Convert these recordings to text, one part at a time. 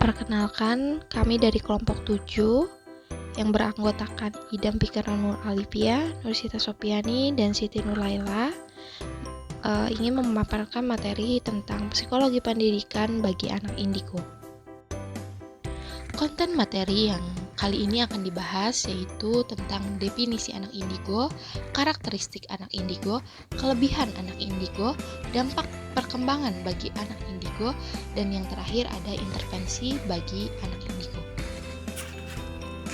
Perkenalkan, kami dari kelompok 7 yang beranggotakan Idam Fikran Nur Alifia, Nursita Sopiani, dan Siti Nurlaila ingin memaparkan materi tentang psikologi pendidikan bagi anak indigo. Konten materi yang kali ini akan dibahas yaitu tentang definisi anak indigo, karakteristik anak indigo, kelebihan anak indigo, dampak perkembangan bagi anak indigo, dan yang terakhir ada intervensi bagi anak indigo.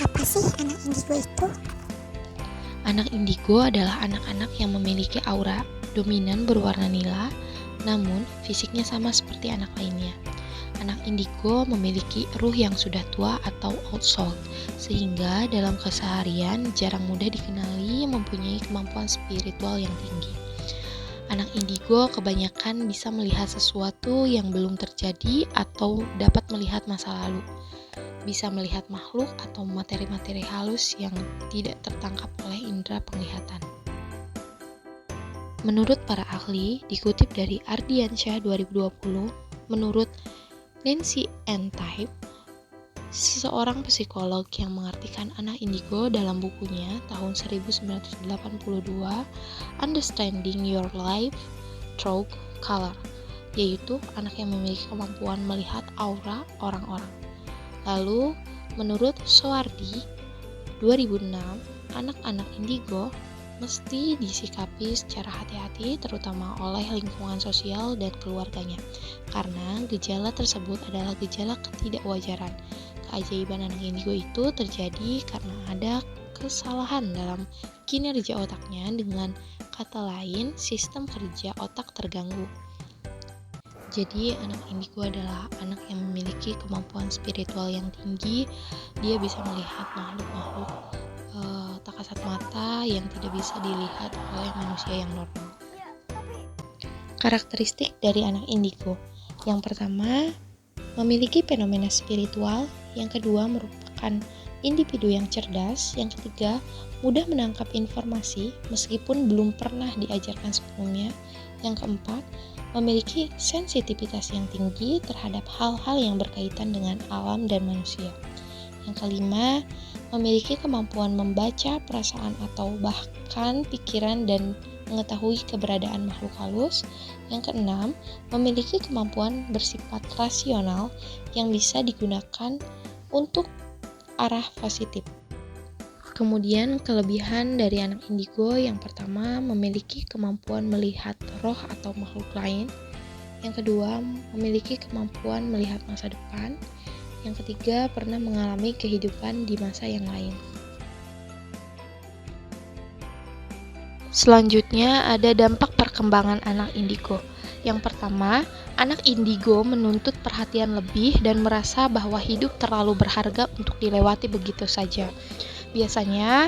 Apa sih anak indigo itu? Anak indigo adalah anak-anak yang memiliki aura dominan berwarna nila, namun fisiknya sama seperti anak lainnya. Anak indigo memiliki ruh yang sudah tua atau old soul, sehingga dalam keseharian jarang mudah dikenali mempunyai kemampuan spiritual yang tinggi. Anak indigo kebanyakan bisa melihat sesuatu yang belum terjadi atau dapat melihat masa lalu. Bisa melihat makhluk atau materi-materi halus yang tidak tertangkap oleh indera penglihatan. Menurut para ahli, dikutip dari Ardiansyah 2020, menurut Nancy N. Type, seorang psikolog yang mengartikan anak indigo dalam bukunya tahun 1982, Understanding Your Life Through Color, yaitu anak yang memiliki kemampuan melihat aura orang-orang. Lalu, menurut Sowardi 2006, anak-anak indigo mesti disikapi secara hati-hati terutama oleh lingkungan sosial dan keluarganya, karena gejala tersebut adalah gejala ketidakwajaran. Keajaiban anak indigo itu terjadi karena ada kesalahan dalam kinerja otaknya, dengan kata lain, sistem kerja otak terganggu. Jadi anak indigo adalah anak yang memiliki kemampuan spiritual yang tinggi. Dia bisa melihat makhluk-makhluk tak kasat mata yang tidak bisa dilihat oleh manusia yang normal. Karakteristik dari anak indigo. Yang pertama, memiliki fenomena spiritual. Yang kedua, merupakan individu yang cerdas. Yang ketiga, mudah menangkap informasi meskipun belum pernah diajarkan sebelumnya. Yang keempat, memiliki sensitivitas yang tinggi terhadap hal-hal yang berkaitan dengan alam dan manusia. Yang kelima, memiliki kemampuan membaca perasaan atau bahkan pikiran dan mengetahui keberadaan makhluk halus. Yang keenam, memiliki kemampuan bersifat rasional yang bisa digunakan untuk arah positif. Kemudian kelebihan dari anak indigo yang pertama, memiliki kemampuan melihat roh atau makhluk lain. Yang kedua, memiliki kemampuan melihat masa depan. Yang ketiga, pernah mengalami kehidupan di masa yang lain. Selanjutnya ada dampak perkembangan anak indigo. Yang pertama, anak indigo menuntut perhatian lebih dan merasa bahwa hidup terlalu berharga untuk dilewati begitu saja. Biasanya,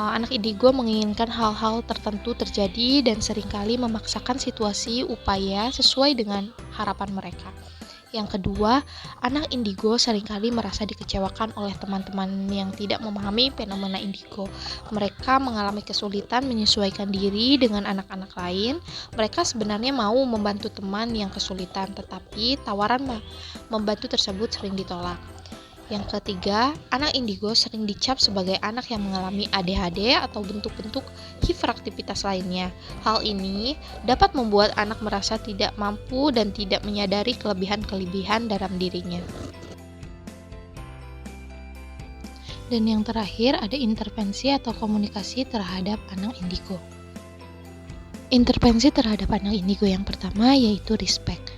anak indigo menginginkan hal-hal tertentu terjadi dan seringkali memaksakan situasi upaya sesuai dengan harapan mereka. Yang kedua, anak indigo seringkali merasa dikecewakan oleh teman-teman yang tidak memahami fenomena indigo. Mereka mengalami kesulitan menyesuaikan diri dengan anak-anak lain. Mereka sebenarnya mau membantu teman yang kesulitan, tetapi tawaran membantu tersebut sering ditolak. Yang ketiga, anak indigo sering dicap sebagai anak yang mengalami ADHD atau bentuk-bentuk hiperaktivitas lainnya. Hal ini dapat membuat anak merasa tidak mampu dan tidak menyadari kelebihan-kelebihan dalam dirinya. Dan yang terakhir ada intervensi atau komunikasi terhadap anak indigo. Intervensi terhadap anak indigo yang pertama yaitu respect.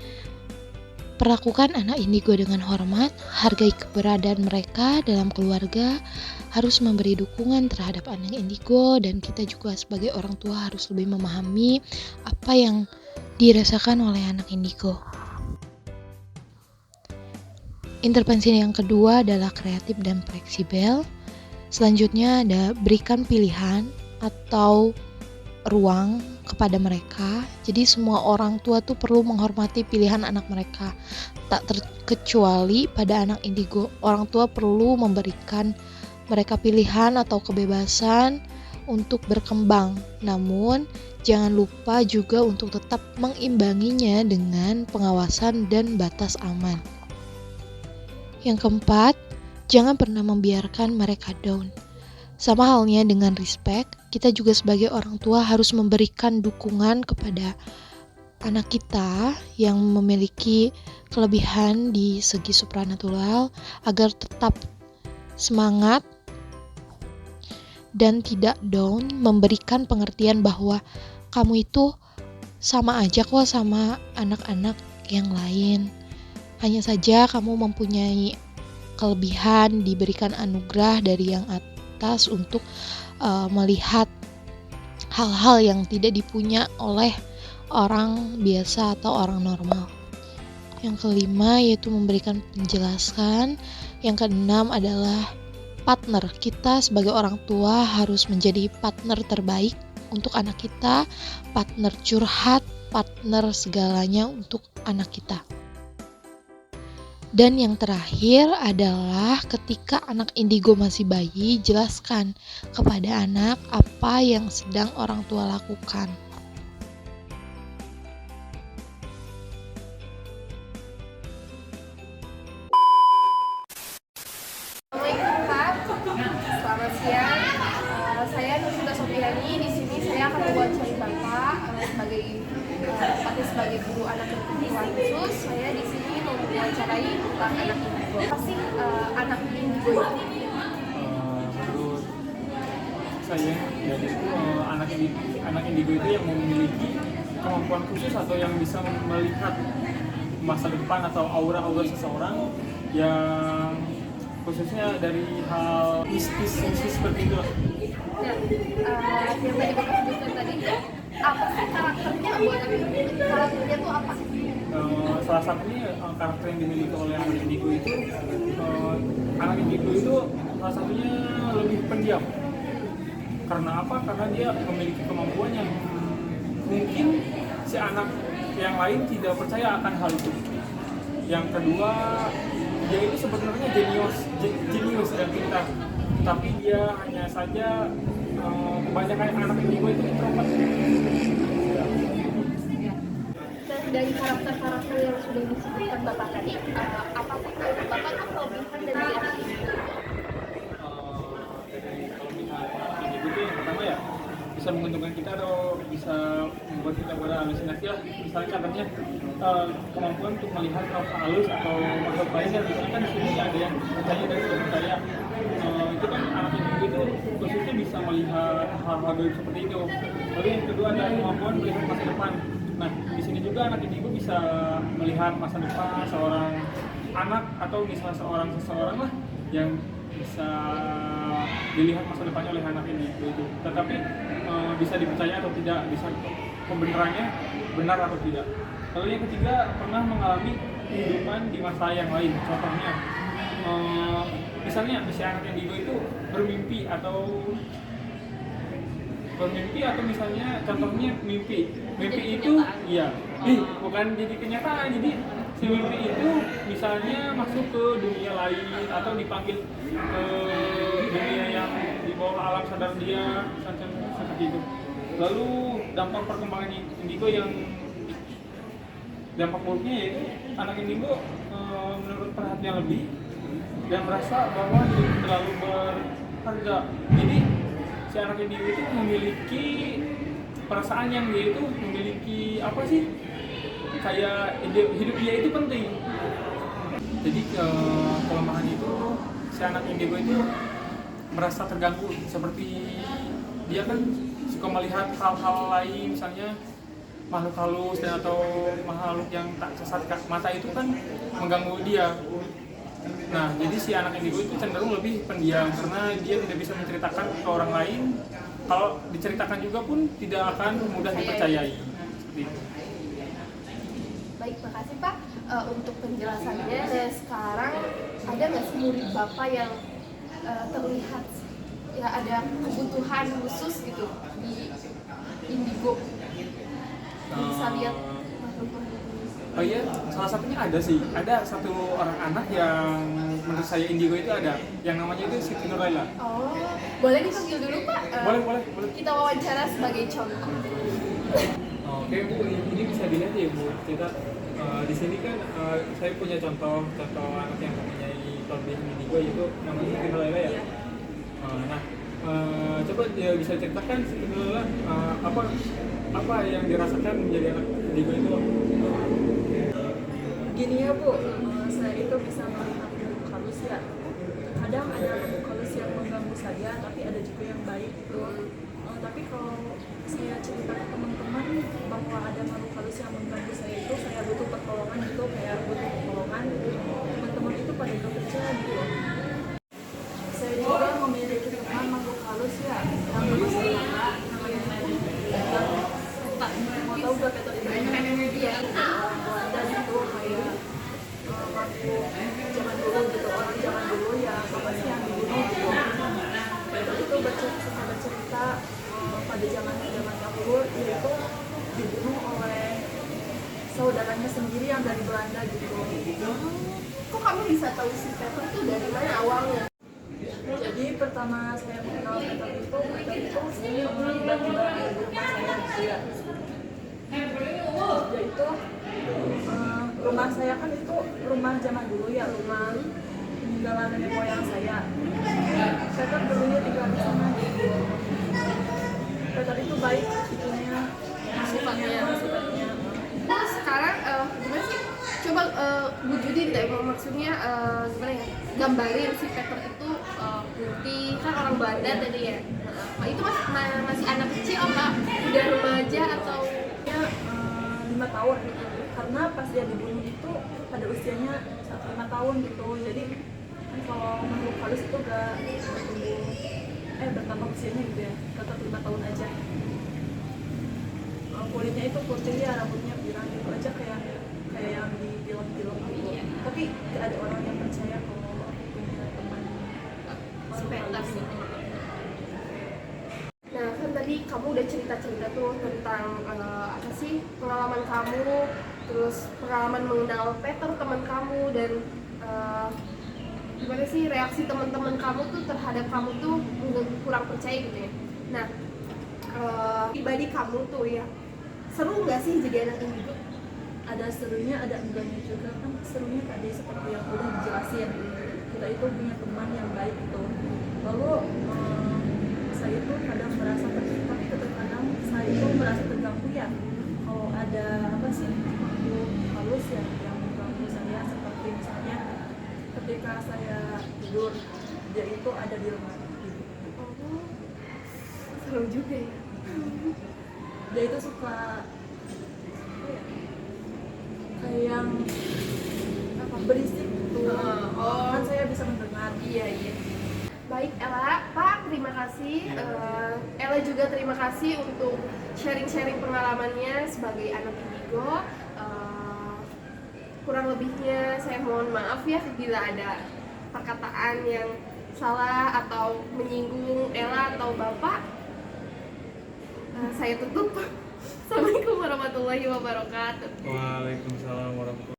Perlakukan anak indigo dengan hormat, hargai keberadaan mereka dalam keluarga, harus memberi dukungan terhadap anak indigo, dan kita juga sebagai orang tua harus lebih memahami apa yang dirasakan oleh anak indigo. Intervensi yang kedua adalah kreatif dan fleksibel. Selanjutnya ada berikan pilihan atau ruang kepada mereka. Jadi semua orang tua tuh perlu menghormati pilihan anak mereka. Tak terkecuali pada anak indigo, orang tua perlu memberikan mereka pilihan atau kebebasan untuk berkembang. Namun, jangan lupa juga untuk tetap mengimbanginya dengan pengawasan dan batas aman. Yang keempat, jangan pernah membiarkan mereka down. Sama halnya dengan respect, kita juga sebagai orang tua harus memberikan dukungan kepada anak kita yang memiliki kelebihan di segi supranatural agar tetap semangat dan tidak down, memberikan pengertian bahwa kamu itu sama aja kok sama anak-anak yang lain. Hanya saja kamu mempunyai kelebihan, diberikan anugerah dari yang atas untuk melihat hal-hal yang tidak dipunya oleh orang biasa atau orang normal. Yang kelima yaitu memberikan penjelasan. Yang keenam adalah partner. Kita sebagai orang tua harus menjadi partner terbaik untuk anak kita, partner curhat, partner segalanya untuk anak kita. Dan yang terakhir adalah ketika anak indigo masih bayi, jelaskan kepada anak apa yang sedang orang tua lakukan. Assalamualaikum Pak, selamat siang. Saya Nursuda Sofiani. Di sini saya akan mewawancari Bapak sebagai guru anak berkebutuhan khusus. Saya di sini mau mewawancarai tentang anak indigo. Apa sih anak indigo itu? Menurut saya, jadi itu anak indigo itu yang memiliki kemampuan khusus atau yang bisa melihat masa depan atau aura-aura seseorang yang khususnya dari hal mistis seperti itu. Nah, yang tadi Bapak sebutkan tadi itu apa sih karakternya buat anak indigo? Karakternya itu apa? Salah satunya karakter yang dimiliki oleh anak indigo itu anak indigo itu salah satunya lebih pendiam. Karena apa? Karena dia memiliki kemampuan yang mungkin si anak yang lain tidak percaya akan hal itu. Yang kedua, dia itu sebenarnya jenius dan pintar, tapi dia hanya saja kebanyakan anak indigo itu introvert. Dan dari karakter-karakter yang sudah disebutkan Bapak tadi, apa sih menurut Bapak itu kelebihan dari anak indigo? Dari kelebihan anak indigo itu yang pertama ya bisa menguntungkan kita atau bisa membuat kita berhalusinasi lah. Misalnya contohnya kemampuan untuk melihat hal halus atau makhluk lain yang misalnya kan di sini ada yang percaya dan tidak percaya. Itu kan anak indigo itu khususnya bisa melihat hal-hal gaib seperti itu. Lalu yang kedua adalah kemampuan melihat masa depan. Nah, di sini juga anak indigo bisa melihat masa depan seorang anak atau misalnya seseorang lah yang bisa dilihat masa depannya oleh anak indigo itu. Tetapi bisa dipercaya atau tidak, bisa pembenarannya benar atau tidak. Lalu yang ketiga, pernah mengalami kehidupan di masa yang lain. Contohnya, misalnya si anak indigo itu bermimpi atau misalnya contohnya mimpi itu iya bukan jadi kenyataan. Jadi si mimpi itu misalnya masuk ke dunia lain atau dipanggil ke dunia yang di bawah alam sadar dia seperti itu. Lalu dampak perkembangan indigo yang dampak buruknya yaitu anak indigo menurut perhatian lebih dan merasa bahwa hidup terlalu berharga. Jadi si anak indigo itu memiliki perasaan yang dia itu memiliki apa sih, kayak hidup dia itu penting. Jadi kelemahan itu si anak indigo itu merasa terganggu, seperti dia kan suka melihat hal-hal lain, misalnya makhluk halus dan atau makhluk yang tak kasat mata itu kan mengganggu dia. Nah, jadi si anak indigo itu cenderung lebih pendiam karena dia tidak bisa menceritakan ke orang lain. Kalau diceritakan juga pun tidak akan mudah dipercayai. Seperti itu. Baik, makasih Pak untuk penjelasannya. Dan sekarang ada nggak sih murid Bapak yang terlihat ya ada kebutuhan khusus gitu di indigo? Bisa lihat makhluk-makhluk ini. Oh iya, salah satunya ada sih. Ada satu orang anak yang menurut saya indigo itu ada, yang namanya itu Siti Nuraila. Oh, boleh dipanggil dulu Pak? Boleh. Kita wawancara sebagai contoh. Oke, Bu, ini bisa dilihat ya Bu. Kita di sini kan saya punya contoh anak yang mempunyai Indigo itu namanya Siti Nurhaliza ya. Nah, coba ya bisa ceritakan Siti Nurhaliza apa yang dirasakan menjadi anak Indigo itu? Gini ya Bu, saya itu bisa melihat makhluk halus ya. Kadang ada makhluk halus yang mengganggu saya, tapi ada juga yang baik gitu. Tapi kalau saya cerita ke teman-teman bahwa ada makhluk halus yang mengganggu saya itu, saya butuh pertolongan gitu, kayak butuh pertolongan, teman-teman itu pada gak percaya gitu. Saya juga memiliki teman makhluk halus ya, yang nama saya tak mau tahu gak kata dia ada gitu kayak waktu zaman dulu gitu, orang zaman dulu ya apa sih yang dibunuh gitu. Itu suka bercerita pada zaman dahulu dia itu dibunuh oleh saudaranya sendiri yang dari Belanda gitu. Kok kamu bisa tahu si Peter tuh dari mana awalnya? Jadi pertama saya mengenal Peter itu tiba-tiba di rumah saya dia. Yaitu rumah saya kan itu rumah zaman dulu ya, rumah peninggalan nenek moyang saya. Saya kan dulunya tinggal di sana gitu. Peter itu baik itunya, sifatnya. Terus sekarang gimana sih? Coba wujudin deh, maksudnya gimana ya? Gambarin si Peter itu putih, kan orang Belanda tadi ya. Itu masih anak kecil apa udah remaja atau? Dia 5 tahun gitu. Karena pas dia dibunuh itu pada usianya 5 tahun gitu. Jadi kan kalau makhluk halus itu gak bertambah usianya gitu ya, tetap 5 tahun aja. Kulitnya itu putih ya, rambutnya pirang gitu aja kayak yang di film-film gitu. Tapi gak ada orang yang percaya kalau punya teman Si Peter gitu. Nah kan tadi kamu udah cerita-cerita tuh tentang apa sih pengalaman kamu, terus pengalaman mengenal Peter teman kamu, dan gimana sih reaksi teman-teman kamu tuh terhadap kamu tuh kurang percaya gitu ya. Nah pribadi kamu tuh ya seru nggak sih jadi anak indigo? ada serunya ada enggaknya juga. Kan serunya tadi seperti yang udah dijelasin, kita itu punya teman yang baik gitu. Lalu saya itu kadang merasa tapi kadang saya itu merasa terganggu ya kalau ada apa sih makhluk halus ya yang mengganggu saya, seperti misalnya ketika saya tidur dia itu ada di rumah gitu. Seru juga ya. Dia itu suka apa ya, kayak yang berisik gitu. Kan saya bisa mendengar. Iya. Baik Ella, Pak, terima kasih. Ella juga terima kasih untuk sharing-sharing pengalamannya sebagai anak indigo. Kurang lebihnya saya mohon maaf ya bila ada perkataan yang salah atau menyinggung Ella atau Bapak. Saya tutup. Assalamualaikum warahmatullahi wabarakatuh. Waalaikumsalam warahmatullahi